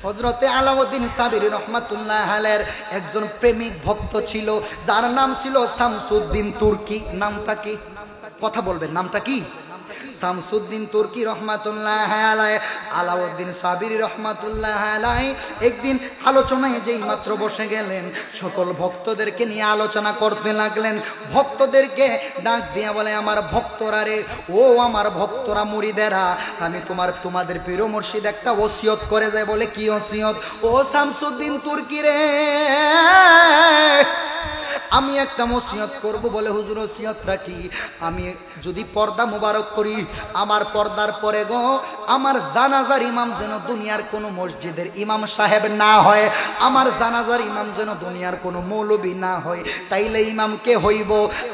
হযরতে আলাউদ্দিন সাবিরি রহমাতুল্লাহ আলাইহির একজন প্রেমিক ভক্ত ছিল, যার নাম ছিল শামসুদ্দিন তুর্কি। নামটা কি? কথা বলবেন, নামটা কি? শামসুদ্দিন তুর্কি রহমাতুল্লাহ আলাইহি। আলাউদ্দিন সাবিরি রহমাতুল্লাহ আলাইহি একদিন আলোচনায় যেই মাত্র বসে গেলেন, সকল ভক্তদেরকে নিয়ে আলোচনা করতে লাগলেন। ভক্তদেরকে ডাক দিয়ে বলে, আমার ভক্তরা রে, ও আমার ভক্তরা মুরিদেরা, আমি তোমাদের পীর মুর্শিদ একটা ওসিয়ত করে যায়। বলে, কি ওসিয়ত? ও শামসুদ্দিন তুর্কি রে, আমি একটা ওসিয়ত করব। বলে, হুজুর ওসিয়তটা কি? আমি যদি পর্দা মোবারক করি, আমার পর্দার পরে গো আমার জানাজার ইমাম যেন দুনিয়ার কোনো মসজিদের ইমাম সাহেব না হয়, আমার জানাজার ইমাম যেন দুনিয়ার কোনো মৌলবী না হয়। তাইলে ইমাম কে হইব?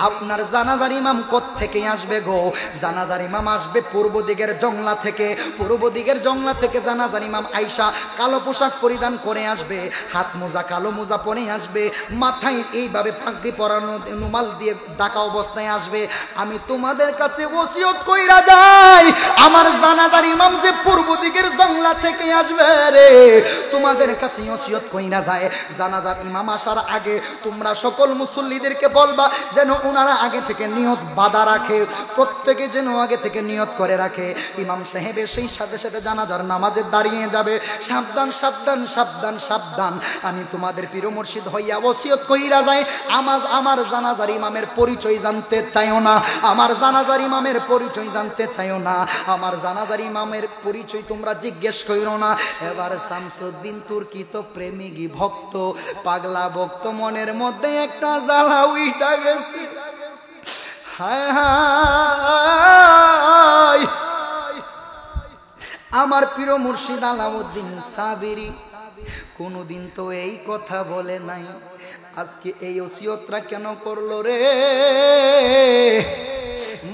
আপনার জানাজার ইমাম কোত্থেকে আসবে গো? জানাজার ইমাম আসবে পূর্ব দিকের জংলা থেকে। পূর্ব দিকের জংলা থেকে জানাজার ইমাম আইসা কালো পোশাক পরিধান করে আসবে, হাত মোজা কালো মোজা পরে আসবে, মাথায় এইভাবে পাগড়ি পরানো রুমাল দিয়ে ঢাকা অবস্থায় আসবে। আমি তোমাদের কাছে ওসিয়ত কইরা যাই, আমার জানাজার ইমাম যে পূর্ব দিকের জংলা থেকে আসবে রে, তোমাদের কাছে ওসিয়ত কইরা যায়, জানাজার ইমাম আসার আগে তোমরা সকল মুসল্লিদেরকে বলবা যেন ওনারা আগে থেকে নিয়ত বাঁধা রাখে, প্রত্যেকে যেন আগে থেকে নিয়ত করে রাখে। ইমাম সাহেবের সেই সাথে সাথে জানাজার নামাজে দাঁড়িয়ে যাবে। সাবধান সাবধান সাবধান সাবধান, আমি তোমাদের পীর মুর্শিদ হইয়া ওসিয়ত কইরা যায়, আমার জানাজার ইমামের পরিচয় জানতে চাইও না, আমার জানাজার ইমামের পরিচয় জানতে চাইও না, আমার জানাজার ইমামের পরিচয় তোমরা জিজ্ঞেস কইরো না। এবার শামসুদ্দিন তুর্কি তো প্রেমিকী ভক্ত, পাগলা ভক্ত, মনের মধ্যে একটা জ্বালা উইটা গেছে। হায় হায়, আমার পীর মুর্শিদ আলাউদ্দিন সাবিরি কোনদিন তো এই কথা বলে নাই, আজকে এই ওসিয়তটা কেন করলো রে?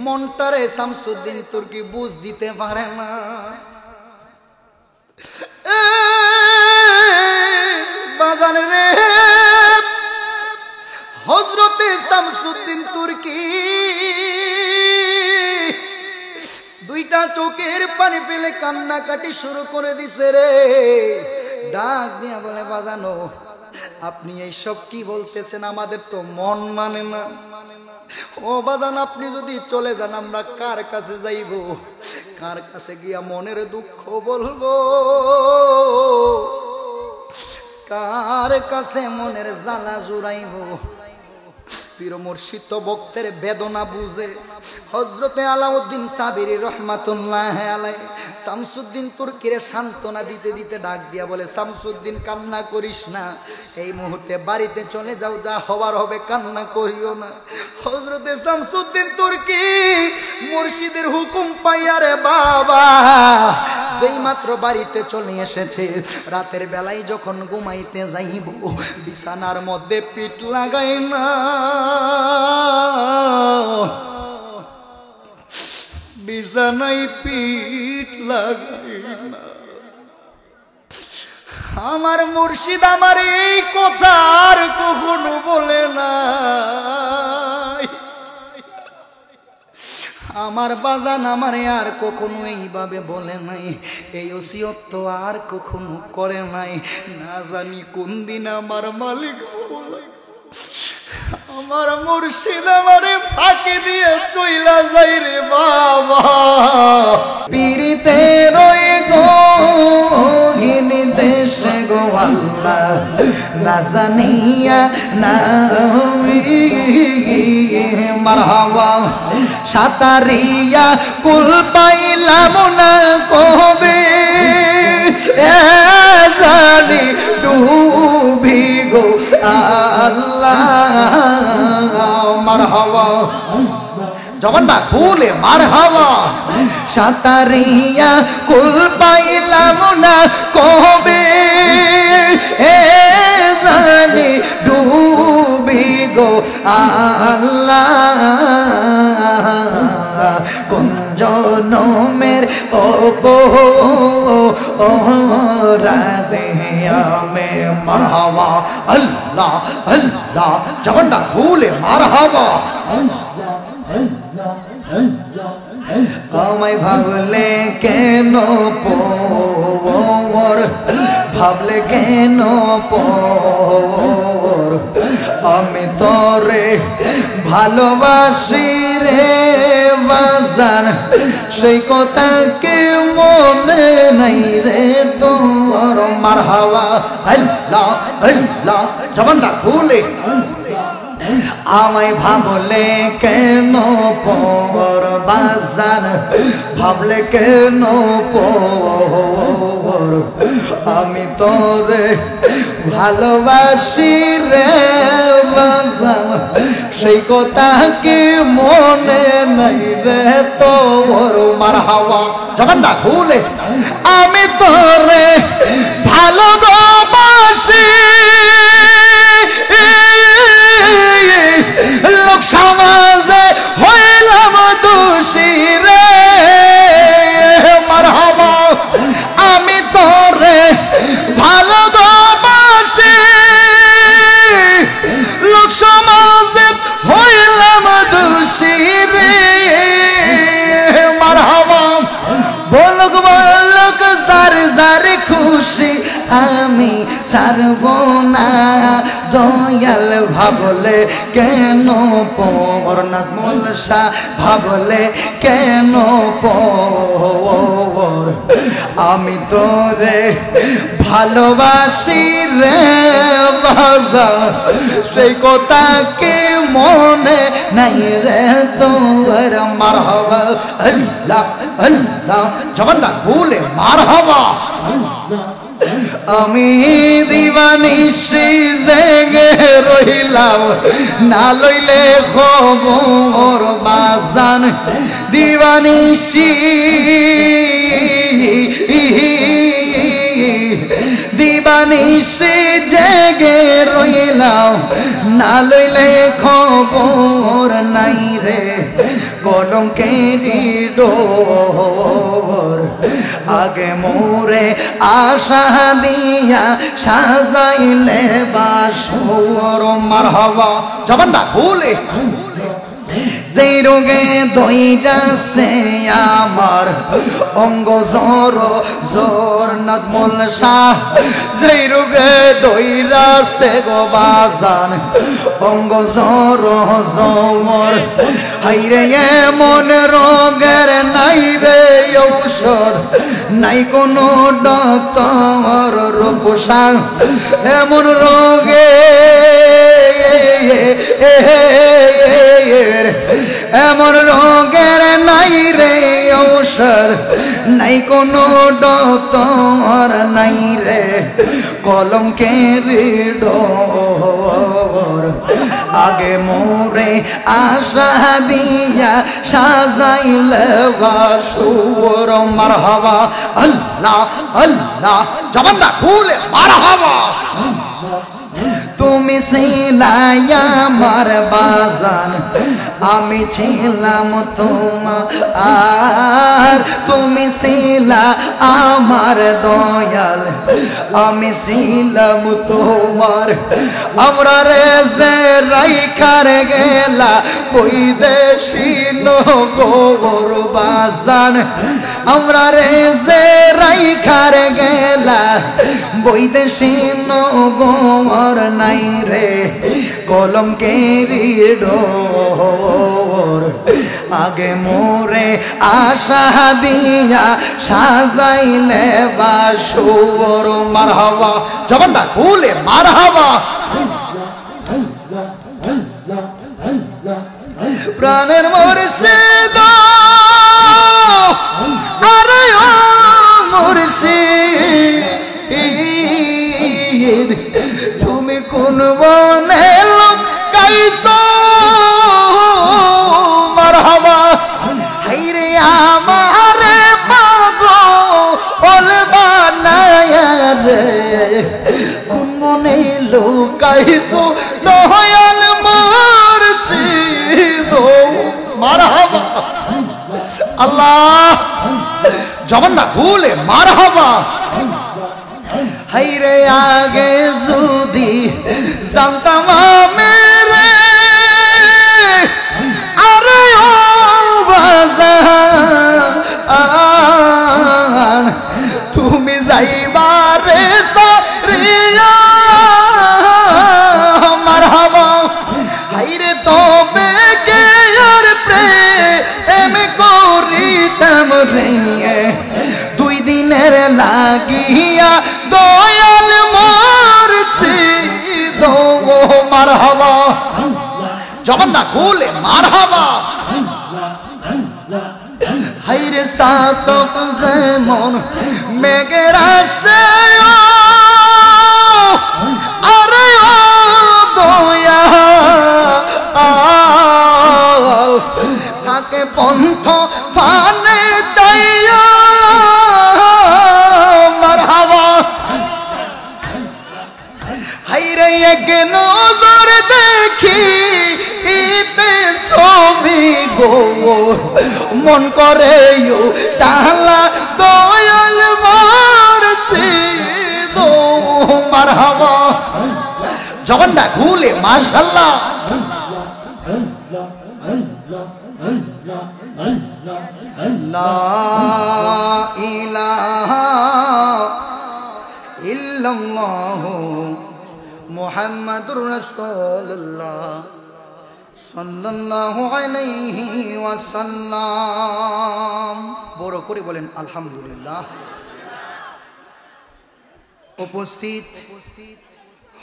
মনটারে শামসুদ্দিন তুর্কি বুঝ দিতে পারে না। বাজান রে, হযরতে শামসুদ্দিন তুর্কি দুইটা চোখের পানি ফেলে কান্নাকাটি শুরু করে দিছে রে। ডাক দিয়া বলে, বাজানো আপনি এইসব কি বলতেছেন? আমাদের তো মন মানে না। ও বাজান, আপনি যদি চলে যান আমরা কার কাছে যাইব? কার কাছে গিয়া মনের দুঃখ বলবো? কার কাছে মনের জ্বালা জুড়াইব? পীর মুর্শিদ তো ভক্তের বেদনা বুঝে। হযরতে আলাউদ্দিন সাবিরি রহমাতুল্লাহ আলাইহি শামসুদ্দিন তুর্কিরে সান্ত্বনা দিতে দিতে ডাক দিয়া বলে, শামসুদ্দিন কান্না করিস না, এই মুহূর্তে বাড়িতে চলে যাও, যা হবার হবে, কান্না করিও না। হযরতে শামসুদ্দিন তুর্কি মুর্শিদের হুকুম পাইয়া রে বাবা যেই মাত্র বাড়িতে চলে এসেছে, রাতের বেলায় যখন ঘুমাইতে যাইব, বিছানার মধ্যে পিঠ লাগাই না, বিছানায় পিঠ লাগাই না। আমার মুর্শিদ আমার এই কথা আর কখনো বলে না। আমার বাজান আমারে আর কখনো এইভাবে বলে নাই, এই ওসিয়ত তো আর কখনো করে নাই। না জানি কোন দিন আমার মালিক বলে, আমার মুর্শিদ আমারে ফাঁকি দিয়ে চইলা যাই রে বাবা। পীরিতে রয়ে গো হিন দেশে গো আল্লাহ, না জানিয়া না মারহাবা, সাতারিয়া কুল পাইলাম না কবে, জানি ডুবি গো আল্লাহ। মারহাবা, জবানটা খুলে মারহাবা। সাতারিয়া কুল পাইলাম না কবে, জানি ডুবি গো আল্লাহ। কোন জনমের রাধে আমে মারহাবা। আল্লাহ আল্লাহ, জবানটা খুলে মারহাবা। আমায় ভাবলে কেন পর ভাবলে কেন পর আমি তোরে ভালোবাসি রে বাজান সেই কথা কে মনে নাই রে তোর মারহাবা আল্লাহ আল্লাহ জবানটা খুলে আমায় ভাবলে কেন পর বাজান ভাবলে কেন পর আমি তোরে ভালোবাসি রে বাজান সেই কথা কি মনে নাই রে তোর মারহাবা জবানটা খুলে আমি তোরে ভালোবাসি লোক সমাজে হইলাম দোষী রে মারহাবা আমি তোরে ভালোবাসি লোক সমাজে হইলাম দোষী রে মারহাবা বলক বলক যার যার খুশি আমি ছাড়ব না দয়াল ভাবলে কেন পর নাজমুল শাহ ভাবলে কেন পর আমি তোরে ভালোবাসি রে বাজান সেই কথা কি মনে নাই রে তোর মারহাবা আল্লাহ আল্লাহ জবানটা খুলে মারহাবা আমি দিবানিশি জেগে রইলাম না লইলে খবর বাজান দিবানিশি দিবানিশি জেগে রইলাম না লইলে খবর নাই রে কলঙ্কেরি ডোর আগে মোরে আশা দিয়া সাজাইলে বাসর মারহাবা জবানটা খুলে যেই রোগে দইরাছে আমার অঙ্গ জোর জোর নাজমুল শাহ যেই রোগে দইরাছে গো বাজান অঙ্গ জোর জোর হাইরে এমন রোগের নাই রে ঔষধ নাই কোনো ডক্টর রূপসা এমন রোগে এমন রোগের নাই রে ঔষধ নাই কোনো ডক্টর নাই রে কলঙ্কের ডোর আগে মোরে আশা দিয়া সাজাইলে বাসুর মারহাবা আল্লাহ আল্লাহ জবানটা খুলে মারহাবা তুমি ছিলাই আমার বাজান আমি ছিলাম তোমার আর তুমি ছিলা আমার দয়াল আমি ছিলাম তোমার আমরা রে যে রাইখার গেলা ওই দেশি নগর বাজান আমরা রে যে রাইখার গেলা বৈদেশি নগর নাই রে কলঙ্কেরি ডোর আগে মোরে আশা দিয়া সাজাইলে বাসুর মারহাবা জবানটা খুলে মারহাবা প্রাণের মুর্শিদ আরে ও মুর্শিদ তুমি কোন বনে লুকাইছো মারহাবা হাইরে আমারে পাগল বানায়া রে কোন বনে লুকাইছো দয়াল মুর্শিদ মারহাবা আল্লাহ জবানটা খুলে মারহাবা হাইরে আগে যদি জানতাম মেরে আরে ও বাজান তুমি যাইবারে দয়াল মুর্শিদ মারহাবা যখন না খুলে মারহাবা হাইরে সাতক যেমন মেঘের আসে আরে ও দয়াল থাকে পন্থ ফানে চাইয়া মারহাবা হাইরে এক নজর দেখি ইতে ছবি গো মন করে তাহলা দয়াল মুর্শিদ মারহাবা জগন্নাথ ঘুলে মাশাআল্লাহ লা ইলাহা ইল্লাল্লাহ মুহাম্মাদুর রাসূলুল্লাহ সাল্লাল্লাহু আলাইহি ওয়াসাল্লাম বড় করে বলেন আলহামদুলিল্লাহ। উপস্থিত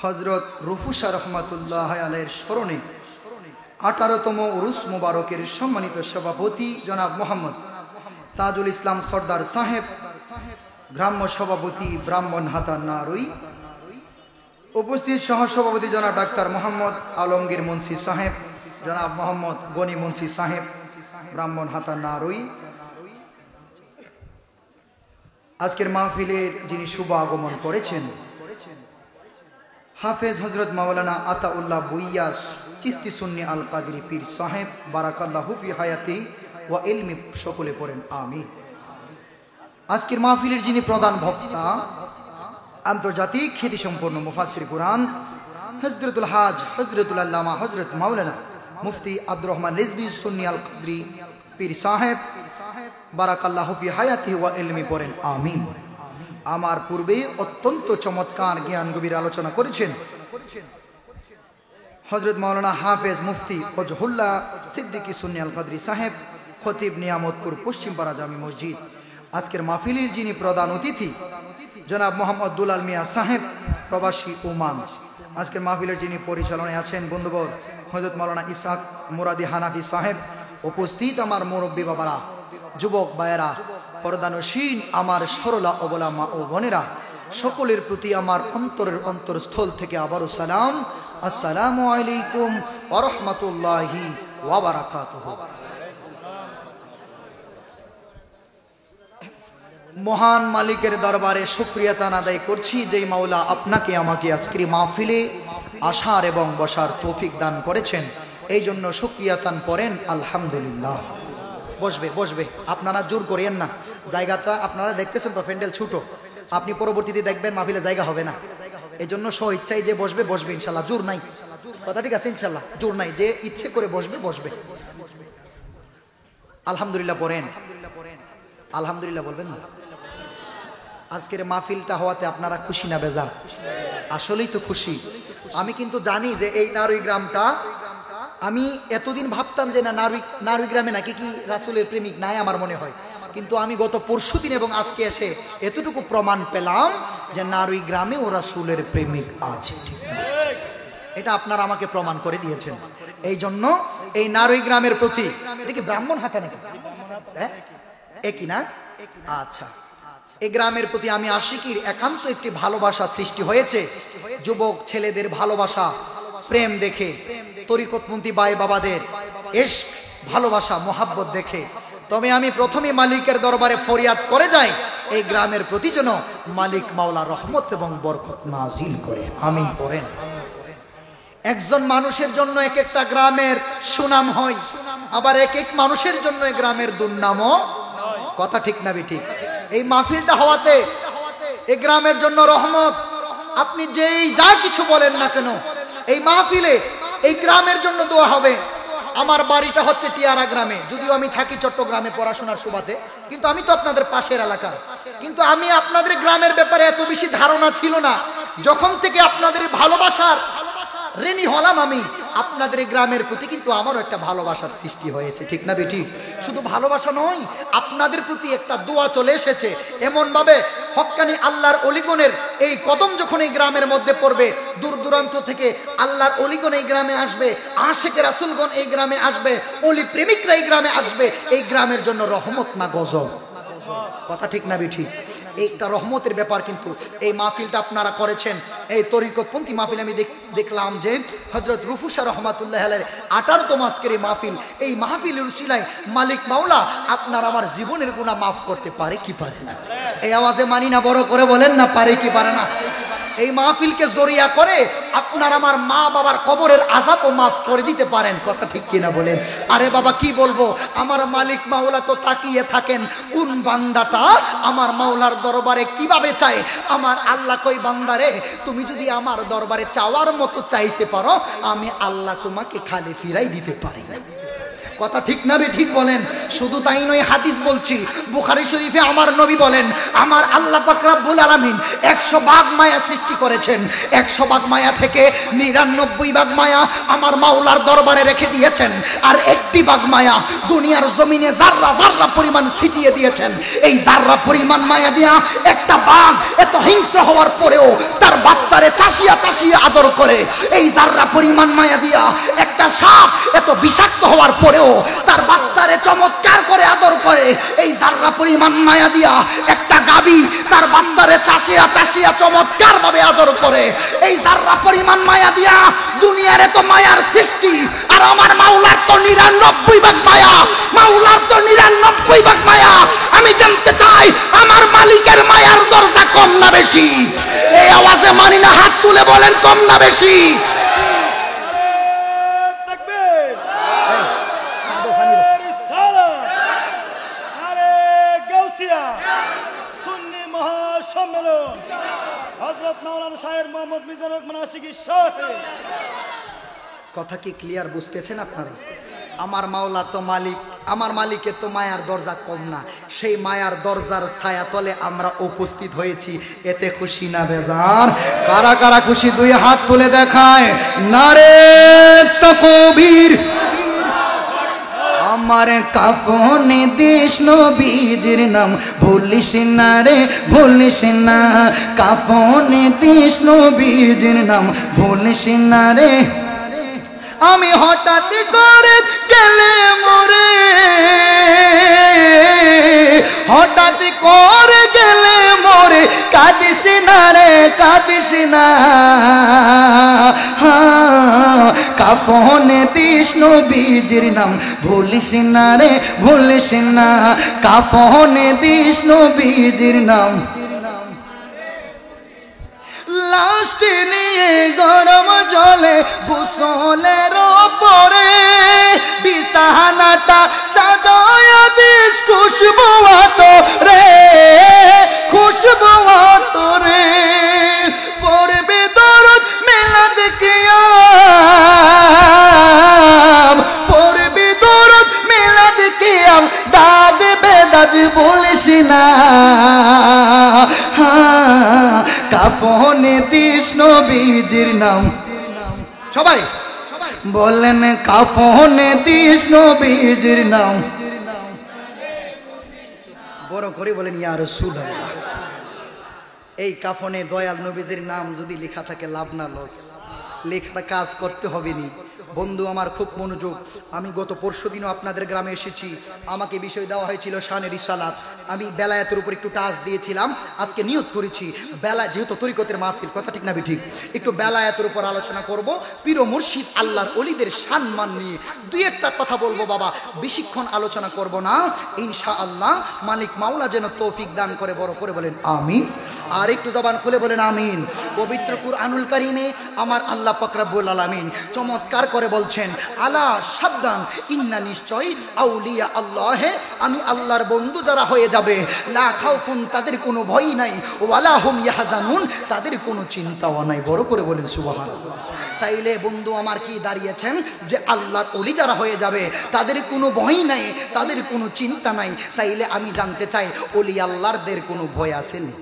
হযরত রুফুসা রহমাতুল্লাহ আলাইহির স্মরণে 18তম উরুস মুবারকের সম্মানিত সভাপতি জনাব মোহাম্মদ তাজুল ইসলাম সর্দার সাহেব, গ্রাম্য সভাপতি ব্রাহ্মণহাটা নারুই, উপস্থিত সহসভাপতি জনাব ডাক্তার মোহাম্মদ আলমগীর মুন্সি সাহেব, জনাব মোহাম্মদ গনি মুন্সি সাহেব, ব্রাহ্মণহাটা নারুই, আজকের মাহফিলের যিনি শুভ আগমন করেছেন হাফেজ হযরত মাওলানা আতাউল্লাহ বুইয়া চিস্তি সুন্নি আল কাদরি পীর সাহেব বারাকাল্লাহু ফি হায়াতি ওয়া ইলমি, সকলে পড়েন আমিন। আজকের মাহফিলের যিনি প্রধান বক্তা আন্তর্জাতিক খ্যাতিসম্পন্ন মুফাসসির কুরআন হযরতুল হাজ হযরতুল আল্লামা হযরত মাওলানা মুফতি আব্দুর রহমান রিজভী সুন্নি আল কাদরি পীর সাহেব বারাকাল্লাহু ফি হায়াতি ওয়া ইলমি, পড়েন আমিন। আমার পূর্বে অত্যন্ত চমৎকার জ্ঞান গভীর আলোচনা করেছেন হযরত মাওলানা হাফেজ মুফতি ওয়াজহুল্লাহ সিদ্দিকী সুন্নি আল কাদরি সাহেব, খতিব নিয়ামতপুর পশ্চিম পাড়া জামি মসজিদ। আজকের মাহফিলের যিনি প্রধান অতিথি জনাব মোহাম্মদ দুলাল মিয়া সাহেব, প্রবাসী ওমান। আজকের মাহফিলের যিনি পরিচালনায় আছেন বন্ধুবর হযরত মাওলানা ইসহাক মুরাদি হানাফি সাহেব। উপস্থিত আমার মুরব্বী বাবারা, যুবক ভাইয়েরা, পর্দানসীন আমার সরলা অবলা মা ও বোনেরা, সকলের প্রতি আমার অন্তরের অন্তরস্থল থেকে আবারও সালাম, আসসালামু আলাইকুম ওয়া রাহমাতুল্লাহি ওয়া বারাকাতুহু। মহান মালিকের দরবারে শুকরিয়া তান আদায় করছি, যেই মাওলা আপনাকে আমাকে আজকের মাহফিলে আসার এবং বসার তৌফিক দান করেছেন, এই জন্য শুকরিয়া তান করেন আলহামদুলিল্লাহ। বসবে বসবে, আপনারা জোর করেন না, জায়গাটা আপনারা দেখতেছেন তো প্যান্ডেল ছোট, আপনি পরবর্তীতে দেখবেন মাহফিলে জায়গা হবে না, এই জন্য স্ব ইচ্ছাই যে বসবে বসবে ইনশাল্লাহ, জোর নাই, কথা ঠিক আছে ইনশাল্লাহ, জোর নাই, যে ইচ্ছে করে বসবে বসবে। আলহামদুলিল্লাহ পড়েন, আলহামদুলিল্লাহ বলবেন না। আজকের মাহফিলটা হওয়াতে আপনারা খুশি না বেজার? আসলেই তো খুশি। আমি কিন্তু জানি যে এই নারুই গ্রামটা, আমি এতদিন ভাবতাম যে না নারুই গ্রামে নাকি কি রাসূলের প্রেমিক নাই আমার মনে হয়, কিন্তু আমি গত পরশুদিন এবং আজকে এসে এতটুকু প্রমাণ পেলাম যে নারুই গ্রামে ও রাসূলের প্রেমিক আছে। এটা আপনারা আমাকে প্রমাণ করে দিয়েছেন। এই জন্য এই নারুই গ্রামের প্রতি, এটা কি ব্রাহ্মণহাটা নাকি? হ্যাঁ একই না? আচ্ছা, এই গ্রামের প্রতি আমি আশিকির একান্ত একটি ভালোবাসা সৃষ্টি হয়েছে। যুবক ছেলেদের ভালোবাসা, প্রেম দেখে, তরিকতপন্থী ভাই বাবাদের ইশক, ভালোবাসা, মোহাব্বত দেখে, তবে আমি প্রথমে মালিকের দরবারে ফরিয়াদ করে যাই এই গ্রামের প্রতি যেন মালিক মাওলা রহমত এবং বরকত নাজিল করে। আমিন পড়েন। একজন মানুষের জন্য এক একটা গ্রামের সুনাম হয়, আবার এক এক মানুষের জন্য এই গ্রামের দুর্নামও, কথা ঠিক না বেঠিক? এই মাহফিলটা হওয়াতে এই গ্রামের জন্য রহমত। আপনি যেই যা কিছু বলেন না কেন, এই মাহফিলে এই গ্রামের জন্য দোয়া হবে। আমার বাড়িটা হচ্ছে টিয়ারা গ্রামে, যদিও আমি থাকি চট্টগ্রামে পড়াশোনার সুবাদে, কিন্তু আমি তো আপনাদের পাশের এলাকার। কিন্তু আমি আপনাদের গ্রামের ব্যাপারে এত বেশি ধারণা ছিল না। যখন থেকে আপনাদের ভালোবাসার ঋণী হলাম আমি। আপনাদের এই গ্রামের প্রতি কিন্তু আমারও একটা ভালোবাসার সৃষ্টি হয়েছে, ঠিক না বেটি? শুধু ভালোবাসা নয়, আপনাদের প্রতি একটা দোয়া চলে এসেছে এমন ভাবে, হক্কানি আল্লাহর অলিগণের এই কদম যখন এই গ্রামের মধ্যে পড়বে, দূর দূরান্ত থেকে আল্লাহর অলিগণ এই গ্রামে আসবে, আশিকে রাসূলগণ এই গ্রামে আসবে, অলি প্রেমিকরা এই গ্রামে আসবে। এই গ্রামের জন্য রহমত না গজব? কথা ঠিক না বেঠিক? একটা রহমতের ব্যাপার। কিন্তু এই মাহফিলটা আপনারা করেছেন, এই তরিকতপন্থী মাহফিল। আমি দেখলাম যে হযরত রুফুসা রহমাতুল্লাহ আলাইহির 18তম আজকের এই মাহফিল, এই মাহফিলের উসিলায় মালিক মাওলা আপনার আমার জীবনের গুনাহ মাফ করতে পারে কি পারে না? এই আওয়াজে মানি না, বড় করে বলেন না, পারে কি পারে না? এই মাহফিলকে জরিয়া করে আপনার আমার মা বাবার কবরের আযাবও মাফ করে দিতে পারেন। কথা ঠিক কিনা বলেন? আরে বাবা কি বলবো, আমার মালিক মাওলা তো তাকিয়ে থাকেন কোন বান্দাটা আমার মাওলার দরবারে কিভাবে চায়। আমার আল্লাহ কই, বান্দারে তুমি যদি আমার দরবারে চাওয়ার মতো চাইতে পারো, আমি আল্লাহ তোমাকে খালি ফিরাই দিতে পারি। কথা ঠিক না বে ঠিক বলেন? শুধু তাই নয়, হাদিস বলছি, বুখারী শরীফে আমার নবী বলেন, আমার আল্লাহ পাক রব্বুল আলামিন 100 ভাগ মায়া সৃষ্টি করেছেন। 100 ভাগ মায়া থেকে 99 ভাগ মায়া আমার মাওলার দরবারে রেখে দিয়েছেন, আর 1টি ভাগ মায়া দুনিয়ার জমিনে জাররা জাররা পরিমাণ ছিটিয়ে দিয়েছেন। এই জাররা পরিমাণ মায়া দিয়া একটা বাঘ এত হিংস্র হওয়ার পরেও তার বাচ্চারে চাষিয়া চাষিয়া আদর করে। এই জাররা পরিমাণ মায়া দিয়া একটা সাপ এত বিষাক্ত হওয়ার পরেও তার বাচ্চারে চমৎকার করে আদর করে। এই জাররা পরিমাণ মায়া দিয়া একটা গাবি তার বাচ্চারে চাষিয়া চাষিয়া চমৎকার ভাবে আদর করে। এই জাররা পরিমাণ মায়া দিয়া দুনিয়ার এত মায়ার সৃষ্টি, আর আমার মাওলার তো 99 ভাগ মায়া। মাওলার তো 99 ভাগ মায়া। আমি জানতে চাই আমার মালিকের মায়ার দরজা কম না বেশি? এই আওয়াজে মানি না, হাত তুলে বলেন কম না বেশি? কথা কি ক্লিয়ার বুঝতেছেন আপনারা? আমার মাওলা তো মালিক, আমার মালিকের তো মায়ার দরজা কম না। সেই মায়ার দরজার ছায়া তলে আমরা উপস্থিত হয়েছি, এতে খুশি না বেজার? কারা কারা খুশি? 2 হাত তুলে দেখায় নারে তাকবীর। আমার কাফনে দেশ নবীজির নাম ভুলিস না রে, ভুলিস না। কাফনে দেশ নবীজির নাম ভুলিস না রে। আমি হঠাৎ করে গেলে মরে, হঠাৎ করে গেলে মরে, কাঁদিস না রে, কাঁদিস না। কাফনে দিস নবীজির নাম ভুলিস না রে, ভুলিস না। কাফনে দিস নবীজির নাম। লাস্টে নিয়ে গরম জলে গোসলের পরে বিছানাটা সাজায় দিস খুশবু আতরে, খুশবু আতরে। পড়বে দরদ মিলাদ কিয়াম, পড়বে দরদ মিলাদ কিয়াম। দাদ বেদাদ বলিস না। কাফনে দিস নবীজির নাম। সবাই বলেন কাফনে দিস নবীজির নাম। বড় করে বলেন ইয়া রাসূলুল্লাহ। এই কাফনে দয়াল নবীজির নাম যদি লেখা থাকে, লাভ না লস? লেখাটা কাজ করতে হবে নি। বন্ধু আমার খুব মনোযোগ। আমি গত পরশুদিনও আপনাদের গ্রামে এসেছি, আমাকে বিষয় দেওয়া হয়েছিল শানে রিসালাত। আমি বেলায়েতের উপর একটু টাচ দিয়েছিলাম। আজকে নিয়ত করেছি বেলা, যেহেতু তরিকতের মাহফিল, কথা ঠিক না ঠিক, একটু বেলায়েতের উপর আলোচনা করব। পীর ও মুর্শিদ আল্লাহর ওলিদের সম্মান নিয়ে 2-1টা কথা বলবো বাবা, বেশিক্ষণ আলোচনা করব না। ইনশাআল্লাহ মালিক মাওলা যেন তৌফিক দান করে। বড় করে বলেন আমিন। আর একটু জবান খুলে বলেন আমিন। পবিত্র কুরআনুল কারীমে আমার আল্লাহ পাক রব্বুল আলামিন চমৎকার করে বলছেন, আলা সাবধান, ইন্না নিশ্চয় আউলিয়া আল্লাহে, আমি আল্লাহর বন্ধু যারা হয়ে যাবে, লা খাউফুন, তাদের কোনো ভয় নাই, ওয়ালা হুম ইয়াহজানুন, তাদের কোনো চিন্তাও নাই। বড় করে বলেন সুবহানাল্লাহ। তাইলে বন্ধু আমার কি দাঁড়িয়েছেন যে আল্লাহর ওলি যারা হয়ে যাবে তাদের কোনো ভয় নাই, তাদের কোনো চিন্তা নাই। তাইলে আমি জানতে চাই ওলি আল্লাহদের কোনো ভয় আছে না?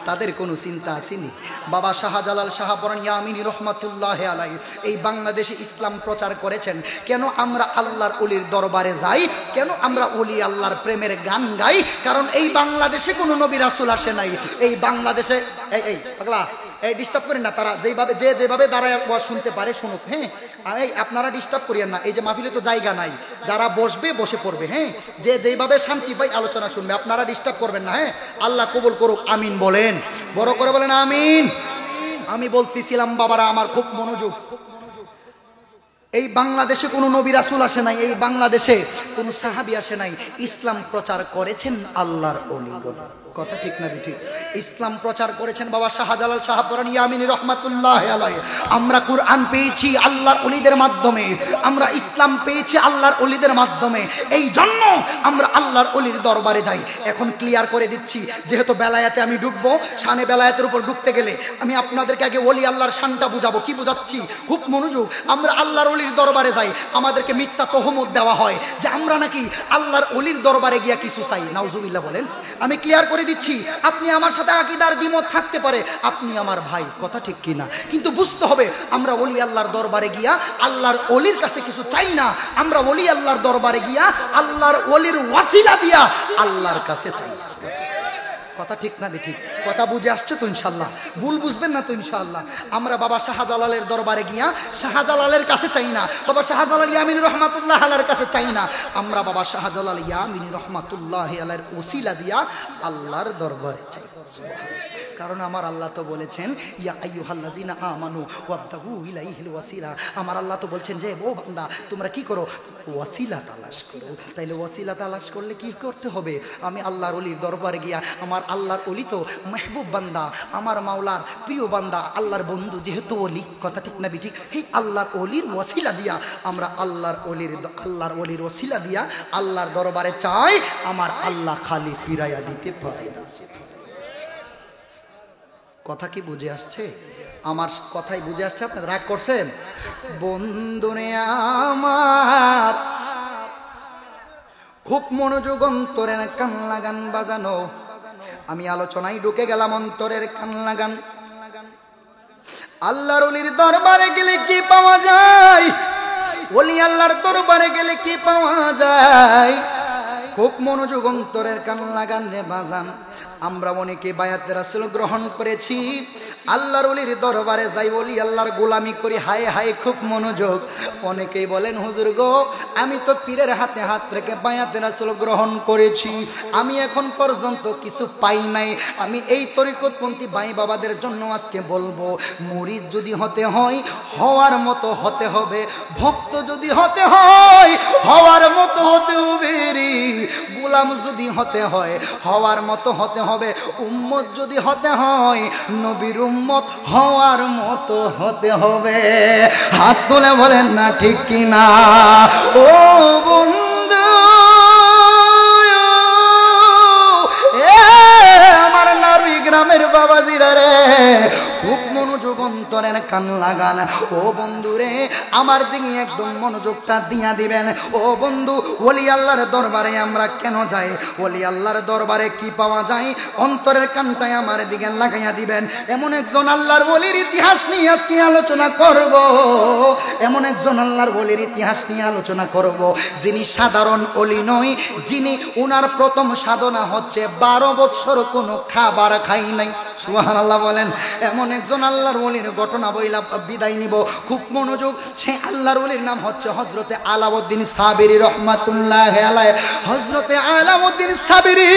তাদের কোনো চিন্তা আসেনি। বাবা শাহজালাল শাহপরান ইয়ামিনী রহমাতুল্লাহ আলাইহি এই বাংলাদেশে ইসলাম প্রচার করেছেন। কেন আমরা আল্লাহর ওলির দরবারে যাই, কেন আমরা ওলি আল্লাহর প্রেমের গান গাই? কারণ এই বাংলাদেশে কোনো নবী রাসূল আসে নাই। এই বাংলাদেশে এই পাগলা এই ডিস্টার্ব করেন না, তারা যেভাবে দাঁড়ায় শুনতে পারে শুনুক। হ্যাঁ, এই আপনারা ডিস্টার্ব করিয়েন না, এই যে মাহফিলে তো জায়গা নাই, যারা বসবে বসে পড়বে। হ্যাঁ, যেভাবে শান্তি পাই আলোচনা শুনবে, আপনারা ডিস্টার্ব করবেন না। হ্যাঁ, আল্লাহ কবুল করুক, আমিন বলেন, বড় করে বলেন আমিন। আমি বলতেছিলাম বাবারা আমার, খুব মনোযোগ। এই বাংলাদেশে কোনো নবী রাসূল আসে নাই, এই বাংলাদেশে কোনো সাহাবী আসে নাই। ইসলাম প্রচার করেছেন আল্লাহর ওলিগণ। কথা ঠিক না ঠিক? ইসলাম প্রচার করেছেন বাবা শাহজালাল শাহপরান ইয়ামিনী রহমাতুল্লাহ আলাইহি। আমরা কুরআন পেয়েছি আল্লাহর ওলিদের মাধ্যমে, আমরা ইসলাম পেয়েছি আল্লাহর ওলিদের মাধ্যমে। এই জন্য আমরা আল্লাহর ওলির দরবারে যাই। এখন ক্লিয়ার করে দিচ্ছি, যেহেতু বেলায়াতে আমি ঢুকবো, শানে বেলায়াতের উপর ঢুকতে গেলে আমি আপনাদেরকে আগে ওলি আল্লাহর শানটা বুঝাবো। কি বুঝাচ্ছি? খুব মনোযোগ। আমরা আল্লাহর ওলির দরবারে যাই, আমাদেরকে মিথ্যা তহমত দেওয়া হয় যে আমরা নাকি আল্লাহর ওলির দরবারে গিয়া কিছু চাই। নাউজুবিল্লাহ বলেন। আমি ক্লিয়ার করে দিচ্ছি, আপনি আমার সাথে আকীদার দ্বিমত থাকতে পারে, আপনি আমার ভাই, কথা ঠিক কিনা? কিন্তু বুঝতে হবে আমরা ওলি আল্লাহর দরবারে গিয়া আল্লাহর ওলির কাছে কিছু চাই না, আমরা ওলি আল্লাহর দরবারে গিয়া আল্লাহর ওলির ওয়াসিলা দিয়া আল্লাহর কাছে চাই। কথা ঠিক না ঠিক? কথা বুঝে আসছে তো ইনশাল্লাহ? ভুল বুঝবেন না তো ইনশাল্লাহ? আমরা বাবা শাহজালালের দরবারে গিয়া শাহজালালের কাছে চাই না, বাবা শাহজালাল ইয়ামিনী রহমাতুল্লাহ আলাইহির কাছে চাই না, আমরা বাবা শাহজালাল ইয়ামিনী রহমাতুল্লাহ আলাইহির ওসিলা দিয়া আল্লাহর দরবারে চাই। কারণ আমার আল্লাহ তো বলেছেন ইয়া আইয়ুহাল্লাযিনা আমানু ওয়াবতাগু ইলাইহিল ওয়াসিলা। আমার আল্লাহ তো বলছেন যে ও বান্দা তোমরা কি করো? ওয়াসিলা তালাশ করো। তাইলে ওয়াসিলা তালাশ করলে কি করতে হবে? আমি আল্লাহর ওলির দরবারে গিয়া, আমার আল্লাহর ওলি তো মেহবুব বান্দা, আমার মাওলার প্রিয় বান্দা, আল্লাহর বন্ধু যেহেতু ওলি, কথা ঠিক না ঠিক? এই আল্লাহর ওলির ওয়াসিলা দিয়া আমরা আল্লাহর ওলির ওয়াসিলা দিয়া আল্লাহর দরবারে চাই। আমার আল্লাহ খালি ফিরাইয়া দিতে পারে না। কথা কি বুঝে আসছে? আমার কথাই বুঝে আসছে? আপনারা রাগ করছেন? বন্ধুরে আমার খুব মনোযোগ, অন্তরের কান লাগান বাজানো। আমি আলোচনায় ঢুকে গেলাম, অন্তরের কান লাগান। আল্লাহর ওলির দরবারে গেলে কি পাওয়া যায়? ওলি আল্লাহর দরবারে গেলে কি পাওয়া যায়? খুব মনোযোগ, অন্তরের কান লাগান রে বাজান। আমরা অনেকে বায়াতে রাসূল গ্রহণ করেছি, আল্লাহর ওলির দরবারে যাই, ওলি আল্লাহর গোলামি করি। হায় হায়, খুব মনোযোগ। অনেকেই বলেন হুজুর গো, আমি তো পীরের হাতে হাত রেখে বায়াতে রাসূল গ্রহণ করেছি, আমি এখন পর্যন্ত কিছু পাই নাই। আমি এই তরিকতপন্থী ভাই বাবাদের জন্য আজকে বলবো, মুরিদ যদি হতে হয় হওয়ার মতো হতে হবে, ভক্ত যদি হতে হয় হওয়ার মতো হতে হবে রে, গোলাম যদি হতে হয় হওয়ার মতো হতে হবে, উম্মত যদি হতে হয় নবীর উম্মত হওয়ার মতো হতে হবে। হাত তুলে বলেন না ঠিক কিনা? ও বন্ধু, আমার নারী গ্রামের বাবাজিরা রে, খুব মনোযোগ, অন্তরের কান লাগান। ও বন্ধু রে, আমার দিকে একদম মনোযোগটা দিয়া দিবেন। ও বন্ধু, ওলি আল্লাহর দরবারে আমরা কেন যাই? ওলি আল্লাহর দরবারে কি পাওয়া যায়? অন্তরের কানটাই আমার দিকে লাগাইয়া দিবেন। এমন একজন আল্লাহর ওলির ইতিহাস নিয়ে আজকে আলোচনা করব, এমন একজন আল্লাহর ওলির ইতিহাস নিয়ে আলোচনা করব, যিনি সাধারণ ওলি নয়, যিনি উনার প্রথম সাধনা হচ্ছে 12 বছর কোনো খাবার খাই নাই। সুবহানাল্লাহ বলেন। এমন একজন আল্লাহর ওলির ঘটনা বইলা বিদায় নিব। খুব মনোযোগ। সেই আল্লাহর ওলির নাম হচ্ছে হযরতে আলাউদ্দিন সাবিরি রহমাতুল্লাহি আলাইহি। হযরতে আলাউদ্দিন সাবিরি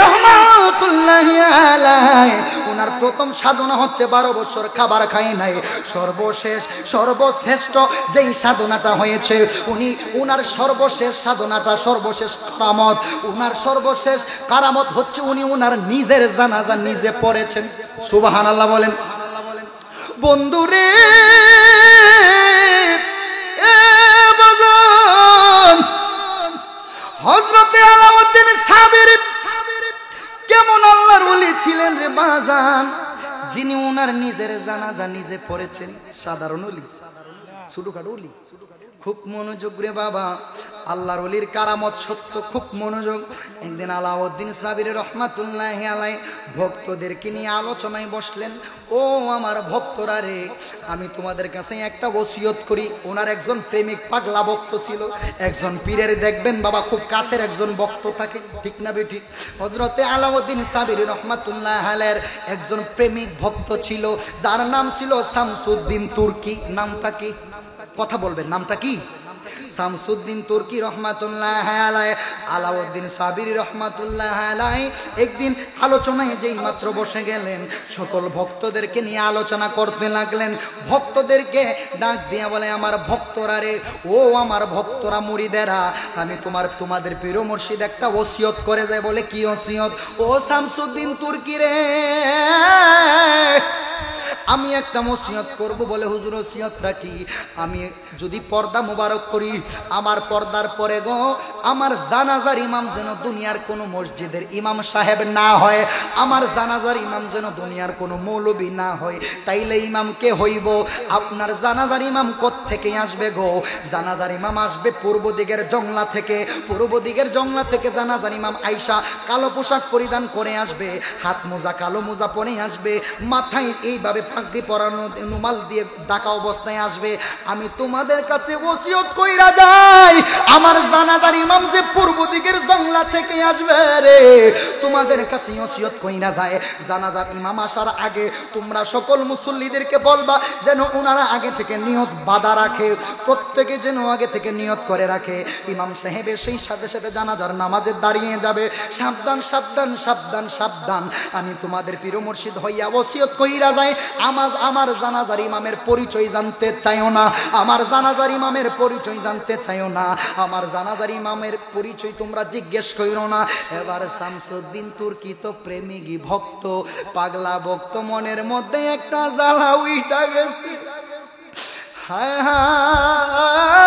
রহমাতুল্লাহি আলাইহি, ওনার প্রথম সাধনা হচ্ছে 12 বছর খাবার খাই নাই। সর্বশ্রেষ্ঠ যেই সাধনাটা হয়েছে, উনার সর্বশেষ সাধনাটা, সর্বশেষ কারামত, উনার সর্বশেষ কারামত হচ্ছে উনি উনার নিজের জানাজা নিজে পড়েছেন। সুবহানাল্লাহ বলেন। বন্ধুরে হযরতে আলাউদ্দিন সাবিরি কেমন আল্লাহর ওলি ছিলেন রে বাজান, যিনি উনার নিজের জানাজা নিজে পড়েছেন। সাধারণ ওলি, ছোটখাটো ওলি, খুব মনোযোগ রে বাবা, আল্লাহর ওলির কারামত সত্য, খুব মনোযোগ। একদিন আলাউদ্দিন সাবিরি রহমাতুল্লাহি আলাইহি ভক্তদেরকে নিয়ে আলোচনায় বসলেন। ও আমার ভক্তরা রে, আমি তোমাদের কাছে একটা ওসিয়ত করি। ওনার একজন প্রেমিক পাগলা ভক্ত ছিল, একজন পীরের দেখবেন বাবা খুব কাছের একজন ভক্ত থাকে, ঠিক না বেঠি? হযরতে আলাউদ্দিন সাবিরি রহমাতুল্লাহি আলাইহির একজন প্রেমিক ভক্ত ছিল, যার নাম ছিল শামসুদ্দিন তুর্কি। নামটা কি? কথা বলবেন, নামটা কি? শামসুদ্দিন তুর্কি রহমাতুল্লাহ আলাইহি। আলাউদ্দিন সাবিরি রহমাতুল্লাহ আলাইহি একদিন আলোচনায় যেই মাত্র বসে গেলেন, সকল ভক্তদেরকে নিয়ে আলোচনা করতে লাগলেন। ভক্তদেরকে ডাক দিয়া বলে, আমার ভক্তরা রে, ও আমার ভক্তরা মুরিদেরা, আমি তোমাদের পীর মুর্শিদ একটা ওসিয়ত করে যায়। বলে কি ওসিয়ত? ও শামসুদ্দিন তুর্কি রে, আমি একটা ওসিয়ত করব। বলে হুজুর ওসিয়তটা কি? আমি যদি পর্দা মোবারক করি, আমার পর্দার পরে গো আমার জানাজার ইমাম যেন দুনিয়ার কোনো মসজিদের ইমাম সাহেব না হয়, আমার জানাজার ইমাম যেন দুনিয়ার কোনো মৌলবী না হয়। তাইলে ইমাম কে হইব? আপনার জানাজার ইমাম কোত্থেকে আসবে গো? জানাজার ইমাম আসবে পূর্ব দিকের জংলা থেকে। পূর্ব দিকের জংলা থেকে জানাজার ইমাম আইসা কালো পোশাক পরিধান করে আসবে, হাত মোজা কালো মোজা পরে আসবে, মাথায় এইভাবে পাগড়ি পরানো রুমাল দিয়ে ঢাকা অবস্থায় আসবে। আমি তোমাদের কাছে ওসিয়ত কইরা যাই, আমার জানাজার ইমাম যে পূর্ব দিকের জংলা থেকে আসবে রে, তোমাদের কাছে ওসিয়ত কইরা যায়, জানাজার ইমাম আসার আগে তোমরা সকল মুসল্লিদেরকে বলবা যেন ওনারা আগে থেকে নিয়ত বাঁধা রাখে, প্রত্যেকে যেন আগে থেকে নিয়ত করে রাখে। ইমাম সাহেবের সেই সাথে সাথে জানাজার নামাজে দাঁড়িয়ে যাবে। সাবধান সাবধান সাবধান সাবধান, আমি তোমাদের পীর মুর্শিদ হইয়া ওসিয়ত কইরা যায়, আমার জানাজার ইমামের পরিচয় জানতে চাইও না, আমার জানাজার ইমামের পরিচয় জানতে চাইও না, আমার জানাজার ইমামের পরিচয় তোমরা জিজ্ঞেস কইরো না। এবার শামসুদ্দিন তুর্কি তো প্রেমিকী ভক্ত, পাগলা ভক্ত, মনের মধ্যে একটা জ্বালা উইটা গেছে। হায় হায়,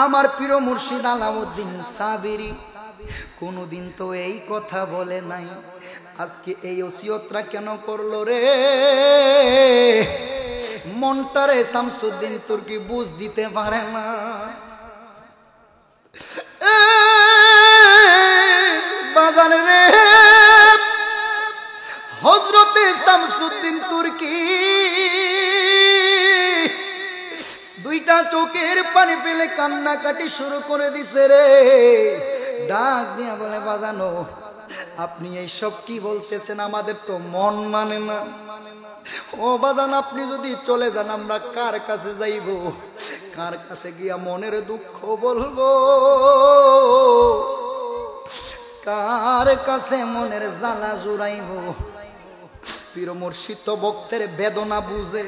আমার পীর মুর্শিদ আলাউদ্দিন সাবিরি কোনদিন তো এই কথা বলে নাই, আজকে এই ওসিয়তটা কেন করলো রে? মনটারে শামসুদ্দিন তুর্কি বুঝ দিতে পারে না। বাজারে রে, হযরতে শামসুদ্দিন তুর্কি দুইটা চোখের পানি ফেলে কান্নাকাটি শুরু করে দিছে রে। ডাক দিয়া বলে, বাজানো আপনি এইসব কি বলতেছেন? আমাদের তো মন মানে না। ও বাজান, আপনি যদি চলে যান আমরা কার কাছে যাইব? কার কাছে গিয়া মনের দুঃখ বলবো? কার কাছে মনের জ্বালা জুড়াইব? পীর মুর্শিদ তো ভক্তের বেদনা বুঝে।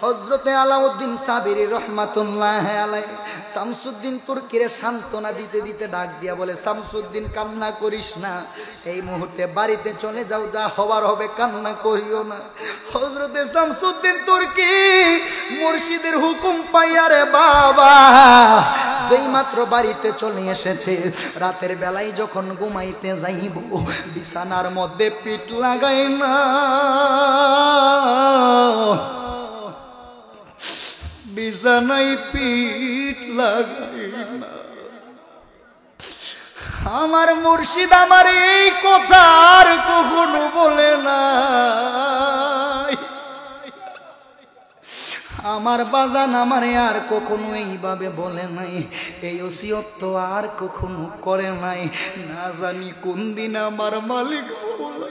হযরতে আলাউদ্দিন সাবিরি রহমাতুল্লাহি আলাইহি শামসুদ্দিন তুর্কিরে সান্ত্বনা দিতে দিতে ডাক দিয়া বলে, শামসুদ্দিন কান্না করিস না, এই মুহূর্তে বাড়িতে চলে যাও, যা হবার হবে, কান্না করিও না। হযরতে শামসুদ্দিন তুর্কি মুর্শিদের হুকুম পাইয়া রে বাবা যেই মাত্র বাড়িতে চলে এসেছে, রাতের বেলায় যখন ঘুমাইতে যাইব, বিছানার মধ্যে পিঠ লাগাই না, বিছানায় পিঠ লাগাই না। আমার মুর্শিদ আমার এই কথা আর কখনো বলে না। আমার বাজান আমারে আর কখনো এইভাবে বলে নাই, এই ওসিয়ত তো আর কখনো করে নাই। না জানি কোন দিন আমার মালিক বলে,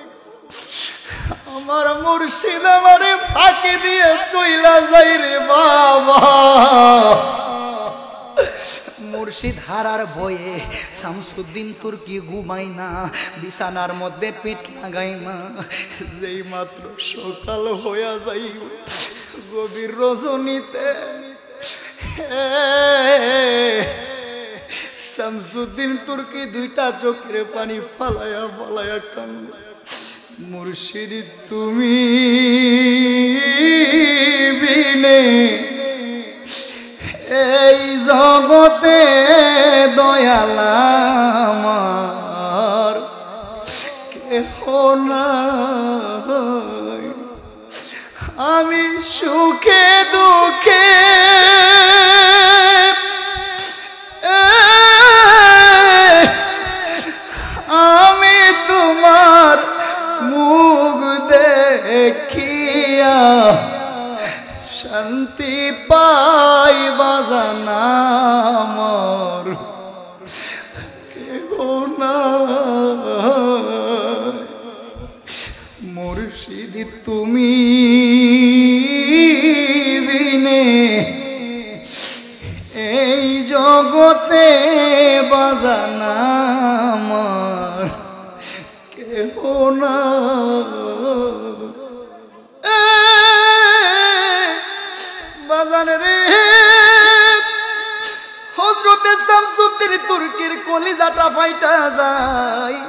আমার মুর্শিদ আমারে ফাঁকি দিয়ে চইলা যাই রে বাবা। মুর্শিদ হারার ভয়ে শামসুদ্দিন তুর্কি ঘুমাই না, বিছানার মধ্যে পিঠ লাগাই না। যেই মাত্র সকাল হইয়া যাই, গভীর রজনীতে শামসুদ্দিন তুর্কি দুইটা চোখের পানি ফালায়া ফালায়া কান্না, মুর্শিদ তুমি বিনে এই জগতে দয়াল আমার কেহ নাই। আমি সুখে দুঃখে দেখিয়া শান্তি পাই বাজান আমার কেহ নাই মুর্শিদ তুমি বিনে এই জগতে বাজান আমার কেহ নাই বাজান রে হযরতে শামসুদ্দিন তুর্কির কলিজাটা ফাইটা যায়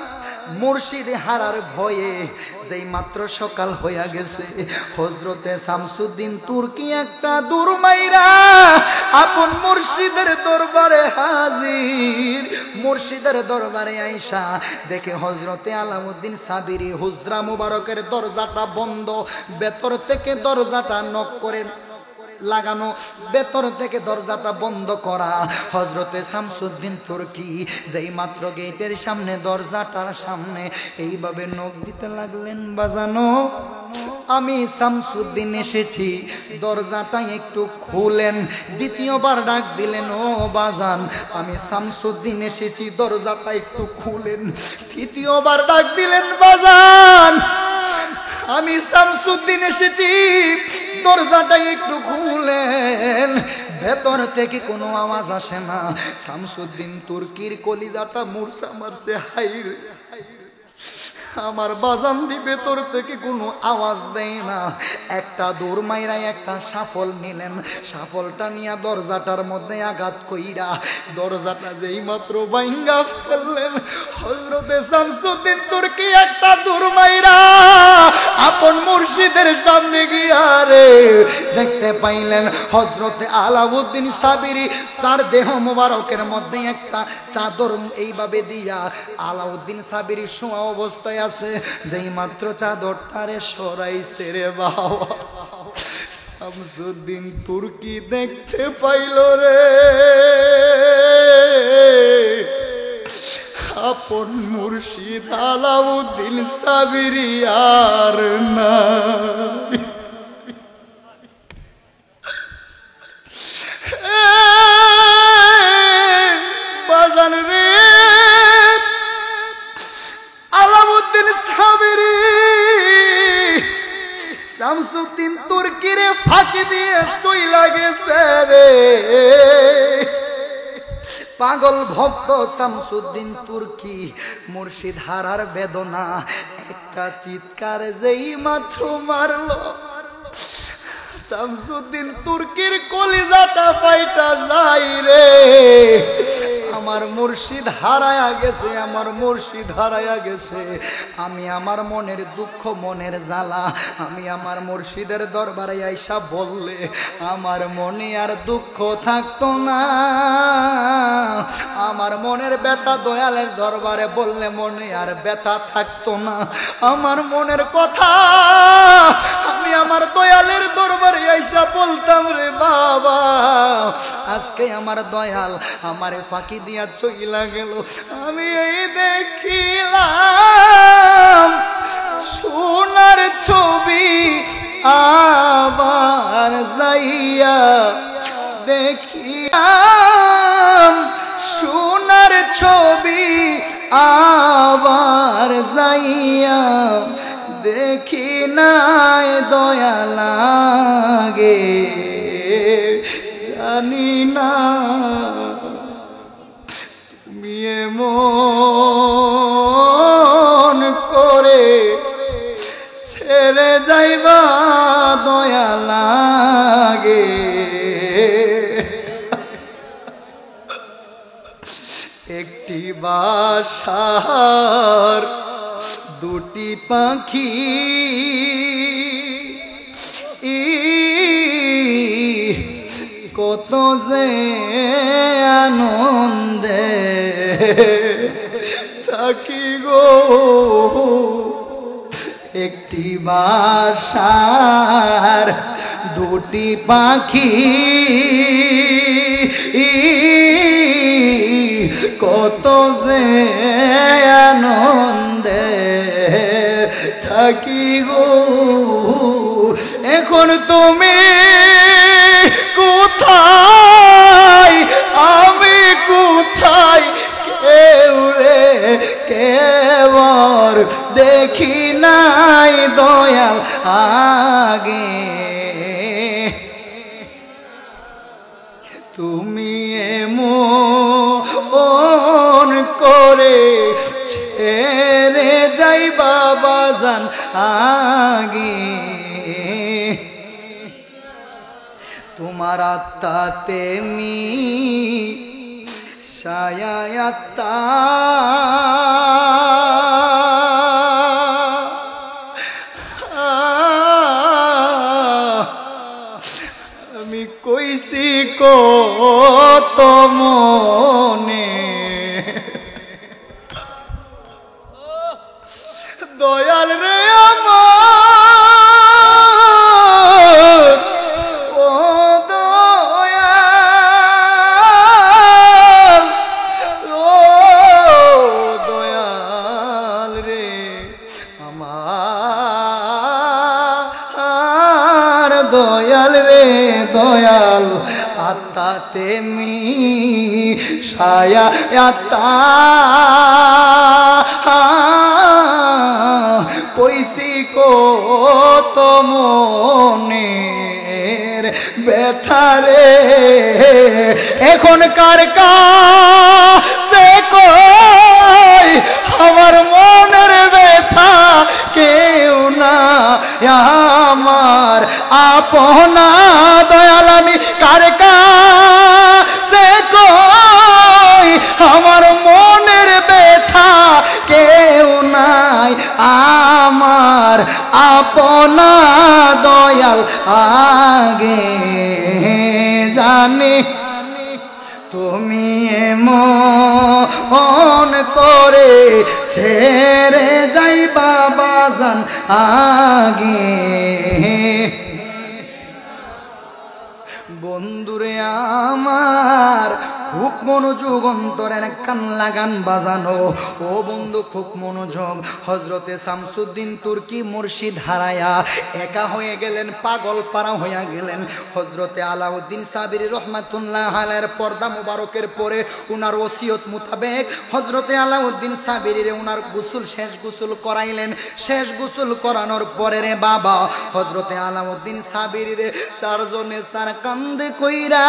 মুর্শিদ হারার ভয়ে যেই মাত্র সকাল হইয়া গেছে হযরতে শামসুদ্দিন তুর্কি একটা দূর মাইরা আপন মুর্শিদের দরবারে হাজির মুর্শিদের দরবারে আইসা দেখে হযরতে আলাউদ্দিন সাবিরি হুজরা মুবারকের দরজাটা বন্ধ ভেতর থেকে দরজাটা নক করে লাগানো ভেতর থেকে দরজাটা বন্ধ করা হযরতে শামসুদ্দিন তুর্কি যেই মাত্র গেটের সামনে দরজাটার সামনে এইভাবে নখ দিতে লাগলেন বাজানো আমি শামসুদ্দিন এসেছি দরজাটা একটু খুলেন দ্বিতীয়বার ডাক দিলেন ও বাজান আমি শামসুদ্দিন এসেছি দরজাটা একটু খুলেন তৃতীয়বার ডাক দিলেন বাজান আমি শামসুদ্দিন এসেছি দরজাটা একটু খুলেন ভেতর থেকে কোনো আওয়াজ আসে না শামসুদ্দিন তুর্কির কলিজাটা মুরসা মারছে হাইরে আমার বাজান দি ভেতর থেকে কোনো আওয়াজ দেয় না একটা দৌড় মাইরা একটা সাফল নিলেন সাফলটা নিয়ে দরজাটার মধ্যে আঘাত কইরা দরজাটা যেই মাত্র ভাঙ্গা ফেললেন হযরতে শামসুদ্দিন তুর্কি একটা দৌড় মাইরা আপন মুর্শিদের সামনে গিয়া রে দেখতে পাইলেন হযরতে আলাউদ্দিন সাবিরি তার দেহ মোবারকের মধ্যে একটা চাদর এইভাবে দিয়া আলাউদ্দিন সাবিরি শোয়া অবস্থায় আছে যেই মাত্র চাদরটারে সরাইছে রে বাবা শামসুদ্দিন তুর্কি দেখতে পাইল রে আপন মুর্শিদ আলাউদ্দিন সাবিরি আর নাই বাজান রে আলাউদ্দিন সাবিরি শামসুদ্দিন তুর্কিরে ফাঁকি দিয়ে চইলা গেছে রে পাগল ভক্ত শামসুদ্দিন তুর্কি মুর্শিদ হারার বেদনা একটা চিৎকার যেই মাত্র মারলো শামসুদ্দিন তুর্কির কলিজাটা ফাইটা যায় রে আমার মুর্শিদ হারায়া গেছে আমার মুর্শিদ হারায়া গেছে আমি আমার মনের দুঃখ মনের জ্বালা আমি আমার মুর্শিদের দরবারে আইসা বললে আমার মনে আর দুঃখ থাকতো না আমার মনের ব্যথা দয়ালের দরবারে বললে মনে আর ব্যথা থাকতো না আমার মনের কথা আমি আমার দয়ালের দরবারে আইসা বলতাম রে বাবা আজকে আমার দয়াল আমারে ফাঁকি দিয়া চইলা গেল আমি এই দেখিলাম সোনার ছবি আবার যাইয়া দেখিলাম সোনার ছবি আবার যাইয়া দেখি নাই দয়া লাগে জানি না তুমি এমন করে ছেড়ে যাইবা দয়া লাগে একটি বাসার দুটি পাখি কত যে আনন্দে থাকি গো একটি বাসার দুটি পাখি কত যে আনন্দে থাকি গো এখন তুমি কোথায়, আমি কোথায়, কেউ রে কেবর দেখি নাই দয়াল আগে। তুমি এমন করে ছেড়ে যাইবা বাজান আগে, তোমার আত্মাতে মি সায়াত্তা আমি কইছি কত মনে, দয়াল রে আমার, ও দয়াল, ও দয়াল রে আমার, দয়াল রে দয়াল, আত্মাতে মি সায়া আত্মা কইছি কত মনের ব্যথারে, এখন কার কাছে কই আমার মনের ব্যথা, কেউ না আমার আপনা, দয়াল আমি কার কাছে কই আমার মনের ব্যথা, কেউ নাই আমার আপনা, দয়াল আগে জানি তুমি এমন করে ছেড়ে যাইবা বাজান আগে। বন্ধুরে আমার খুব মনোযোগ, অন্তরের কান লাগান বাজানো, ও বন্ধু খুব মনোযোগ। হজরতে শামসুদ্দিন তুর্কি মুর্শিদ হারায়া একা হয়ে গেলেন, পাগল পারা হইয়া গেলেন। হজরতে আলাউদ্দিন সাবিরি রহমাতুল্লাহ আলাইহির পর্দা মুবারকের পরে উনার ওসিয়ত মোতাবেক হজরতে আলাউদ্দিন সাবিরিরে উনার গোসল, শেষ গোসল করাইলেন। শেষ গোসল করানোর পরে রে বাবা হজরতে আলাউদ্দিন সাবিরিরে চারজনে চার কান্দে কইরা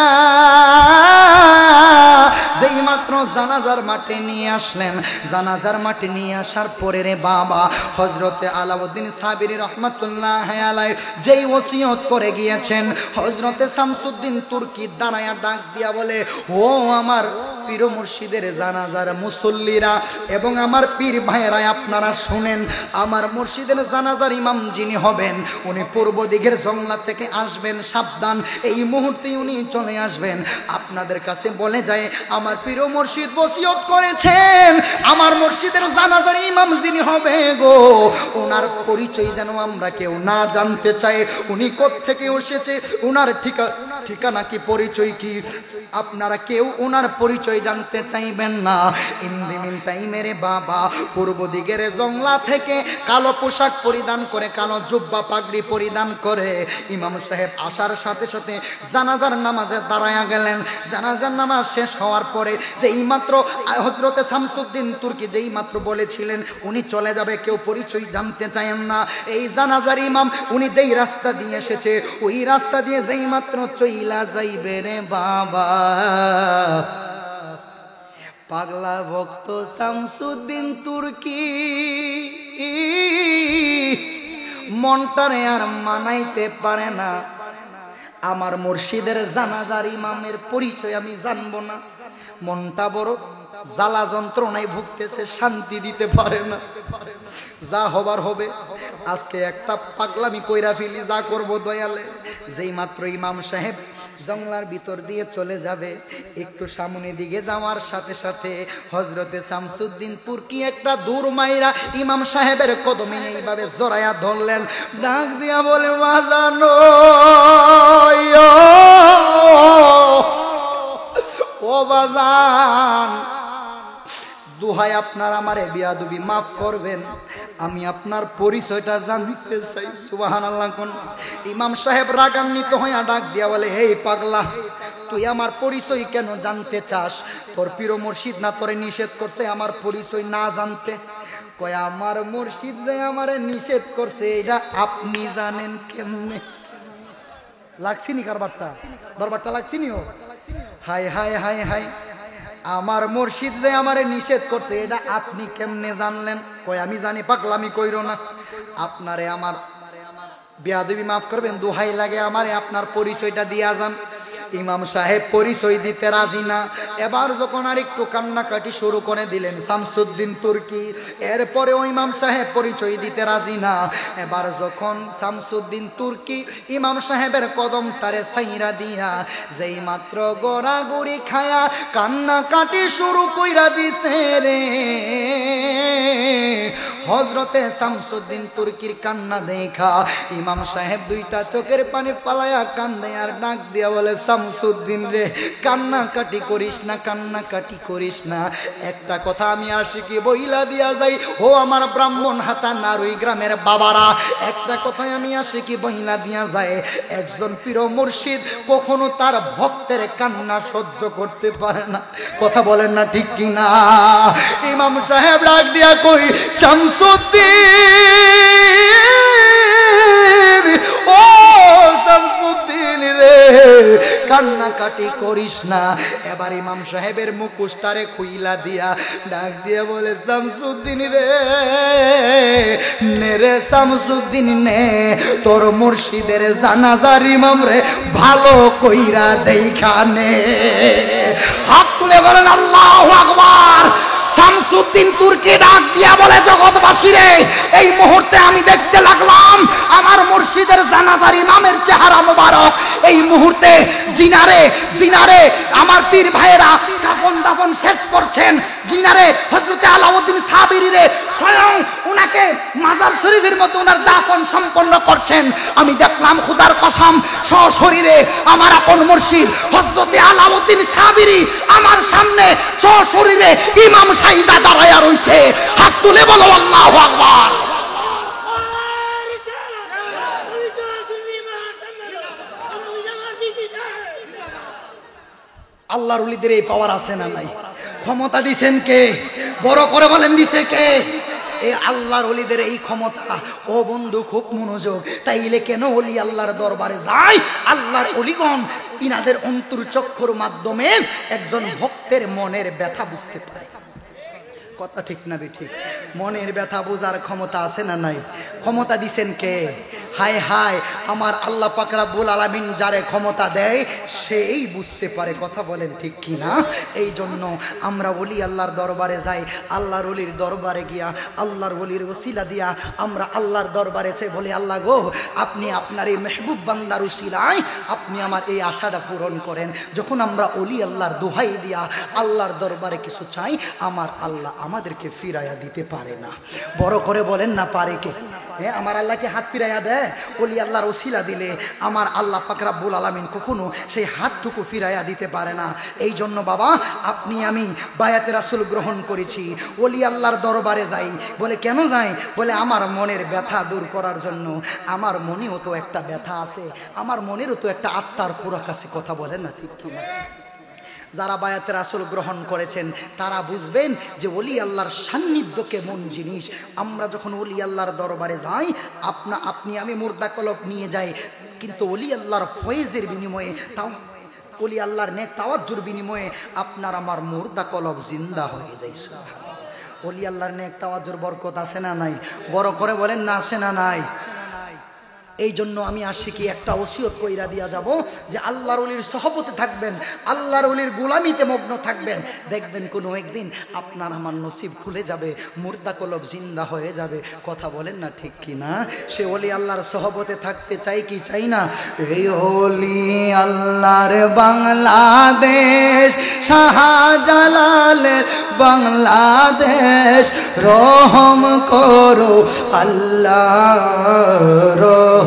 যেই মাত্র জানাজার মাঠে নিয়ে আসলেন, জানাজার মাঠে নিয়ে আসার পরে রে বাবা হজরতে আলাউদ্দিন সাবিরি রহমাতুল্লাহ আলাইহি যেই ওসিয়ত করে গিয়েছেন, হজরতে শামসুদ্দিন তুর্কি দাঁড়ায়া ডাক দিয়া বলে, ও আমার পীর মুর্শিদের জানাজার মুসল্লিরা এবং আমার পীর ভাইয়েরা, আপনারা শুনেন, আমার মুর্শিদের জানাজার ইমাম যিনি হবেন উনি পূর্ব দিকের জংলা থেকে আসবেন, সাবধান, এই মুহূর্তে উনি চলে আসবেন। আপনাদের কাছে বলে যায়, আমার পীর মুর্শিদ ওসিয়ত করেছেন আমার মুর্শিদের জানাজার ইমাম যিনি হবে গো, ওনার পরিচয় যেন আমরা কেউ না জানতে চাই, উনি কোত্থেকে এসেছে, ওনার ঠিকানা কি, পরিচয় কি, আপনারা কেউ ওনার পরিচয় জানতে চাইবেন না। ইন দি মিন টাইমে রে বাবা পূর্ব দিকের জংলা থেকে কালো পোশাক পরিধান করে, কালো জুব্বা পাগড়ি পরিধান করে ইমাম সাহেব আসার সাথে সাথে জানাজার নামাজে দাঁড়ায়া গেলেন। জানাজার নামাজ শেষ হওয়ার পরে যেই মাত্র হযরতে শামসুদ্দিন তুর্কি যেই মাত্র বলেছিলেন উনি চলে যাবে, কেউ পরিচয় জানতে চায়েন না। এই জানাজার ইমাম উনি যেই রাস্তা দিয়ে এসেছে, ওই রাস্তা দিয়ে যেই মাত্র চইলা যাইবে রে বাবা, পাগলা ভক্ত শামসুদ্দিন তুর্কি মনটারে আর মানাইতে পারে না, আমার মুর্শিদের জানাজার ইমামের পরিচয় আমি জানবো না। মনটা বড় জ্বালা যন্ত্রণায় ভুগতেছে, শান্তি দিতে পারে না। যা হবার হবে, আজকে একটা পাগলামি কইরা ফেলি, যা করব দয়ালে। যেই মাত্র ইমাম সাহেব জংলার ভিতর দিয়ে চলে যাবে, একটু সামনে দিকে যাওয়ার সাথে সাথে হযরতে শামসুদ্দিন তুর্কি একটা দূর মাইরা ইমাম সাহেবের কদমে এইভাবে জড়ায়া ধরলেন, ডাক দিয়া বলে, বাজানো ও বাজান, দোহাই আপনার আমারে বিয়াদবি মাফ করবেন, আমি আপনার পরিচয়টা জানতে চাই। সুবহানাল্লাহ কোন ইমাম সাহেব রাগান্বিত হইয়া ডাক দিয়া বলে, এই পাগলা, তুই আমার পরিচয় কেন জানতে চাস? তোর পীর মুর্শিদ না তোরে নিষেধ করছে আমার পরিচয় না জানতে? কয়, আমার মুর্শিদ যে আমারে নিষেধ করছে এটা আপনি জানেন কেমনে? লাগছিনি কারবারটা, দরবারটা লাগছিনি? ও হাই হাই হাই হাই, আমার মুর্শিদ যে আমারে নিষেধ করছে এটা আপনি কেমনে জানলেন? কয়, আমি জানি, পাগলামি কইরো না, আপনারে আমার বেয়াদবি মাফ করবেন, দোহাই লাগে আমারে আপনার পরিচয়টা দিয়া যান। ইমাম সাহেব পরিচয় দিতে রাজি না। এবার যখন আর একটু কান্নাকাটি শুরু করে দিলেন শামসুদ্দিন তুর্কি, এরপরেও ইমাম সাহেব পরিচয় দিতে রাজি না। এবার যখন শামসুদ্দিন তুর্কি ইমাম সাহেবের কদমটারে সাইরা দিয়া যেই মাত্র গড়াগড়ি খায়া কান্নাকাটি শুরু কইরা দিছে রে, হযরতে শামসুদ্দিন তুর্কির কান্না দেখা ইমাম সাহেব দুইটা চোখের পানি পালায়া কান্দে আর ডাক দিয়া বলে, শামসুদ্দিন রে, কান্নাকাটি করিস না, কান্নাকাটি করিস না। একটা কথা আমি আশিকি বইলা দিয়া যাই, ও আমার ব্রাহ্মণ হাতা নারুই গ্রামের বাবারা, একটা কথাই আমি আশিকি বইলা দিয়া যায়, একজন পীর মুর্শিদ কখনো তার ভক্তের কান্না সহ্য করতে পারে না। কথা বলেন না ঠিক কিনা? ইমাম সাহেব ডাক দিয়া কই, শামসুদ্দিন, ও শামসুদ্দিন রে, কান্নাকাটি করিস না। এবার ইমাম সাহেবের মুখোশটারে খুইলা দিয়া ডাক দিয়া বলে, শামসুদ্দিন রে, নে রে শামসুদ্দিন নে, তোর মুর্শিদের জানাজার ইমাম রে ভালো কইরা দেখা নে। হাত তুলে বলেন আল্লাহু আকবার। শামসুদ্দিন তুর্কি ডাক দিয়া বলে, জগৎবাসী রে, এই মুহূর্তে আমি দেখতে লাগলাম আমার মুর্শিদের জানাজার ইমামের চেহারা মোবারক এই মুহূর্তে জিনারে জিনারে আমার পীর ভাইয়েরা কাফন দাফন শেষ করছেন। জিনারে হযরতে আলাউদ্দিন সাবিরি রে স্বয়ং উনাকে মাজার শরীফের মধ্যে উনার দাফন সম্পন্ন করছেন। আমি দেখলাম খোদার কসম, সশরীরে আমার আপন মুর্শিদ হযরতে আলাউদ্দিন সাবিরি আমার সামনে সশরীরে ইমাম সাইজা দাঁড়ায়া রইছে। হাত তুলে বলো আল্লাহু আকবার। আল্লাহর ওলিদের এই পাওয়ার আছে না নাই? ক্ষমতা দিছেন কে? বড় করে বলেন, দিছে কে? এই আল্লাহর ওলিদের এই ক্ষমতা। ও বন্ধু, খুব মনোযোগ। তাইলে কেন ওলি আল্লাহর দরবারে যায়? আল্লাহর ওলিগণ ইনাদের অন্তর্চক্ষুর মাধ্যমে একজন ভক্তের মনের ব্যথা বুঝতে পারে। কথা ঠিক না ঠিক? মনের ব্যথা বোঝার ক্ষমতা আছে না নাই? ক্ষমতা দিছেন কে? হায় হায়, আমার আল্লাহ পাক রব্বুল আলামিন যারে ক্ষমতা দেয় সেই বুঝতে পারে। কথা বলেন ঠিক কি না? এই জন্য আমরা ওলি আল্লাহর দরবারে যাই। আল্লাহর ওলির দরবারে গিয়া আল্লাহর ওলির ওসিলা দিয়া আমরা আল্লাহর দরবারে চাই, বলি, আল্লাহ গো, আপনি আপনার এই মেহবুব বান্দার ওসিলায় আপনি আমার এই আশাটা পূরণ করেন। যখন আমরা ওলি আল্লাহর দোহাই দিয়া আল্লাহর দরবারে কিছু চাই, আমার আল্লাহ আমাদেরকে ফিরাইয়া দিতে পারে না। বড় করে বলেন না, পারে কে? হ্যাঁ, আমার আল্লাহকে হাত ফিরাইয়া দেয়? ওলি আল্লাহর ওসিলা দিলে আমার আল্লাহ পাক রব্বুল আলামিন কখনো সেই হাতটুকু ফিরাইয়া দিতে পারে না। এই জন্য বাবা, আপনি আমি বায়াতে রাসূল গ্রহণ করেছি, ওলি আল্লাহর দরবারে যাই। বলে কেন যাই? বলে আমার মনের ব্যথা দূর করার জন্য। আমার মনেও তো একটা ব্যথা আছে, আমার মনেরও তো একটা আত্মার খোরাক আছে। কথা বলেন না ঠিক কি না? যারা বায়াতে রাসূল গ্রহণ করেছেন তারা বুঝবেন যে ওলি আল্লাহর সান্নিধ্য কেমন জিনিস। আমরা যখন ওলি আল্লাহর দরবারে যাই, আপনি আমি মুর্দা কলব নিয়ে যাই, কিন্তু ওলি আল্লাহর ফয়েজের বিনিময়ে, তাও ওলি আল্লাহর নেক তাওয়াজ্জুর বিনিময়ে আপনার আমার মুর্দা কলব জিন্দা হয়ে যায়। ওলি আল্লাহর নেক তাওয়াজ্জুর বরকত আছে না নাই? বড় করে বলেন না, আছে না নাই? এই জন্য আমি আশিকি একটা ওসিয়ত কইরা দিয়া যাব যে আল্লাহর ওলির সহবতে থাকবেন, আল্লাহর ওলির গোলামিতে মগ্ন থাকবেন। দেখবেন কোনো একদিন আপনার আমার নসিব খুলে যাবে, মুর্দা কলব জিন্দা হয়ে যাবে। কথা বলেন না ঠিক কি না? সে ওলি আল্লাহর সহবতে থাকতে চাই কি চাই না? এই ওলি আল্লাহর বাংলাদেশ, শাহজালালের বাংলাদেশ, রহম করো আল্লাহ রহম।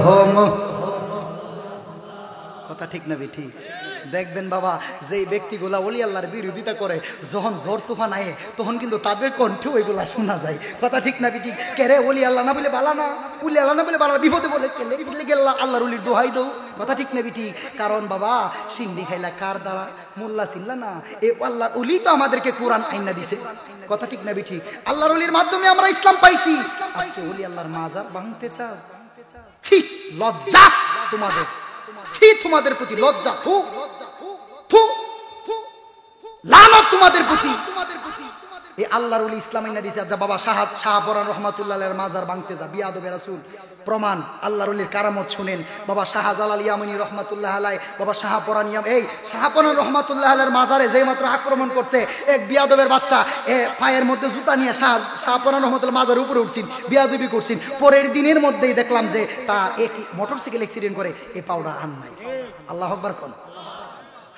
কথা ঠিক না ঠিক? দেখবেন বাবা, যেই ব্যক্তিগুলা ওলি আল্লাহর বিরোধিতা করে, যখন ঝড় তুফান আয়ে তখন কিন্তু তাদের কণ্ঠে ওইগুলা শোনা যায়। কথা ঠিক না ঠিক? কেরে ওলি আল্লাহ না বলে বালা না, ওলি আল্লাহ না বলে বালা, বিপদে বলে কেলে গেল আল্লাহর ওলির দোহাই দৌ। কথা ঠিক না ঠিক? কারণ বাবা, সিন্ডি খাইলা কার দ্বারা? মোল্লা চিনলা না, এই আল্লাহর ওলি তো আমাদেরকে কোরআন আইনা দিছে। কথা ঠিক না ঠিক? আল্লাহর ওলির মাধ্যমে আমরা ইসলাম পাইছি। আজকে ওলি আল্লাহর মাজার ভাঙতে চাও? ছি, লজ্জা তোমাদের, ছি তোমাদের প্রতি লজ্জা, থু থু, লানত তোমাদের প্রতি। এই আল্লাহর ওলি ইসলাম আইনা দিছে। আচ্ছা বাবা, শাহপরান রহমাতুল্লাহের মাজার ভাঙতে যা, বিয়াদবে রাসূল। প্রমাণ আল্লাহর ওলির কারামত শুনেন বাবা। শাহজালাল ইয়ামানি রহমাতুল্লাহ আলাই, বাবা শাহপরান শাহপরান রহমাতুল্লাহ আলাইহির মাজারে যেই মাত্র আক্রমণ করছে এক বিয়াদবের বাচ্চা, পায়ের মধ্যে জুতা নিয়ে শাহপরান রহমাতুল্লাহ মাজারের উপরে উঠছেন, বিয়াদবি করছেন। পরের দিনের মধ্যেই দেখলাম যে তার এক মোটরসাইকেল অ্যাক্সিডেন্ট করে এই পাউডার আন নাই। আল্লাহু আকবার কোন।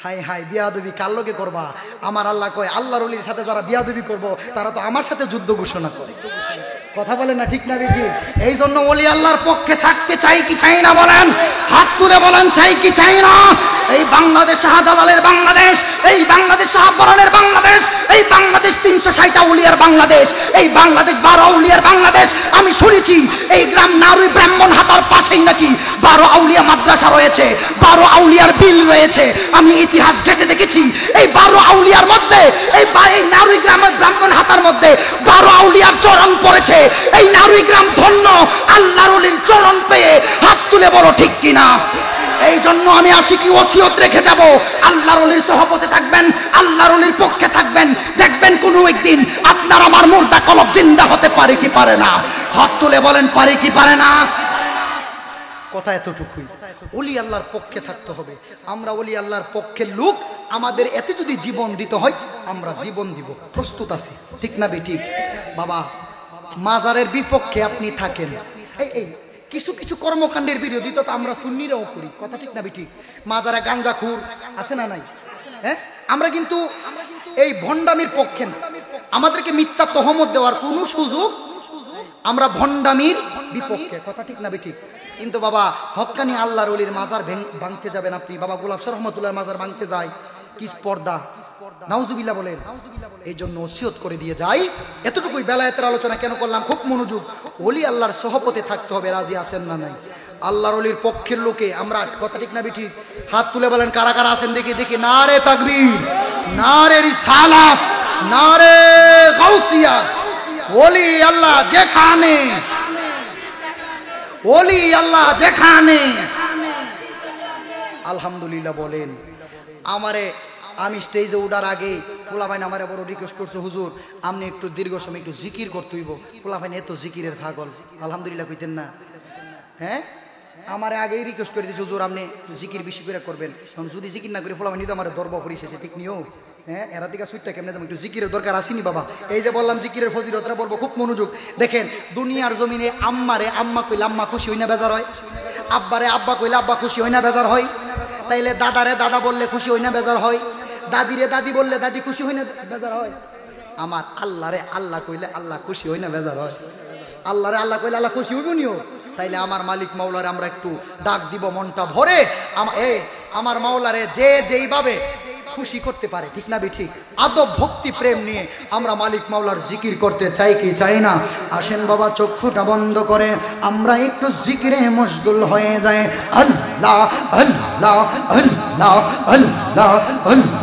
হাই হাই, বিয়াদবি কার লগে করবা? আমার আল্লাহ কয়, আল্লাহর ওলির সাথে যারা বিয়াদবি করবো তারা তো আমার সাথে যুদ্ধ ঘোষণা করে। কথা বলেন না ঠিক না বেকি? এই জন্য ওলি আল্লাহর পক্ষে থাকতে চাই কি চাই না বলেন? হাত তুলে বলেন, চাই কি চাই না? এই বাংলাদেশ শাহজালালের বাংলাদেশ, এই বাংলাদেশ শাহপরানের বাংলাদেশ, এই বাংলাদেশ 360টা উলিয়ার বাংলাদেশ, এই বাংলাদেশ 12 আউলিয়ার বাংলাদেশ। আমি শুনেছি এই গ্রাম নারুই ব্রাহ্মণ হাতার পাশেই নাকি 12 আউলিয়া মাদ্রাসা রয়েছে, 12 আউলিয়ার বিল রয়েছে। আমি ইতিহাস ঘেটে দেখেছি এই 12 আউলিয়ার মধ্যে, এই নারুই গ্রামের ব্রাহ্মণ হাতার মধ্যে 12 আউলিয়ার চরণ পড়েছে। এই নারুই গ্রাম ধন্য আল্লাহর ওলির চরণ পেয়ে। হাত তুলে বলো ঠিক কিনা? এই জন্য আমি আশিকি ওসিয়ত রেখে যাব, আল্লাহর ওলির সহবতে থাকবেন, আল্লাহর ওলির পক্ষে থাকবেন। দেখবেন কোনো একদিন আপনার আমার মুর্দা কলব জিন্দা হতে পারে কি পারে না? হাত তুলে বলেন, পারে কি পারে না? কথা এতটুকুই। ওলি আল্লাহর পক্ষে থাকতে হবে। আমরা ওলি আল্লাহর পক্ষের লোক, আমাদের এতে যদি জীবন দিতে হয় আমরা জীবন দিব, প্রস্তুত আছি। ঠিক না বেঠিক? বাবা, মাজারের বিপক্ষে আপনি থাকেন, এই কিছু কিছু কর্মকাণ্ডের বিরোধিতা তো আমরা সুন্নিরাও করি। কথা ঠিক না বেঠিক? মাজারে গাঞ্জাখুর আছে না নাই? হ্যাঁ, আমরা কিন্তু এই ভণ্ডামির পক্ষে না। আমাদেরকে মিথ্যা তহমত দেওয়ার কোনো সুযোগ, আমরা ভণ্ডামির বিপক্ষে। কথা ঠিক না বেঠিক? কিন্তু বাবা, হক্কানি আল্লাহর ওলির মাজার ভাঙতে যাবেন আপনি। বাবা গোলাপ শাহ রহমাতুল্লাহর মাজার ভাঙতে যায়, কি স্পর্ধা! নাউজুবিল্লাহ বলেন। এই জন্য ওসিয়ত করে দিয়ে যাই, এতটুকুই। বেলায়েতের আলোচনা কেন করলাম? খুব মনোযোগ। ওলি আল্লাহর সহপতে থাকতে হবে। রাজি আছেন না নাই? আল্লাহর ওলির পক্ষের লোকে আমরা। কথা ঠিক না বেঠিক? হাত তুলে বলেন কারা কারা আছেন দেখি দেখি। নারে তাকবীর, নারে রিসালাত, নারে গাউসিয়া। ওলি আল্লাহ যেখানে, ওলি আল্লাহ যেখানে। আলহামদুলিল্লাহ বলেন। আমি স্টেজে উঠার আগে পোলাভাইন আমারে বড় রিকোয়েস্ট করছে, হুজুর আপনি একটু দীর্ঘ সময় একটু জিকির করতে হইব। পোলাভাইন এত জিকিরের পাগল, আলহামদুলিল্লাহ কইতেন না? হ্যাঁ, আমার আগেই রিকোয়েস্ট করে দিয়েছে, হুজুর আপনি জিকির বেশি করে করবেন। যদি জিকির না করে পোলাভাইন নিতে আমার দরবার করি শেষে, ঠিক নিও? হ্যাঁ, এরা দিকে সুইটটা কেমনে যাবো? একটু জিকিরের দরকার আসেনি বাবা? এই যে বললাম জিকিরের ফজিলতটা বলবো, খুব মনোযোগ। দেখেন, দুনিয়ার জমিনে আম্মারে আম্মা কইলে আম্মা খুশি হই না বেজার হয়? আব্বারে আব্বা কইলে আব্বা খুশি হই না বেজার হয়? তাইলে দাদারে দাদা বললে খুশি হই না বেজার হয়? দাদিরে দাদি বললে দাদি খুশি হই না বেজার হয়? আমার আল্লাহরে আল্লাহ কইলে আল্লাহ খুশি হই না বেজার হয়? আল্লাহরে আল্লাহ কইলে আল্লাহ খুশি হইব নিও? তাইলে আমার মালিক মাওলারে আমরা একটু ডাক দিব মনটা ভরে। আমার মাওলারে যে যেইভাবে খুশি করতে পারে, ঠিক না বেঠিক? আদব ভক্তি প্রেম নিয়ে আমরা মালিক মাওলার জিকির করতে চাই কি চাই না? আসেন বাবা, চক্ষুটা বন্ধ করে আমরা একটু জিকিরে মশগুল হয়ে যায়। আল্লাহ আল্লাহ আল্লাহ আল্লাহ আল্লাহ।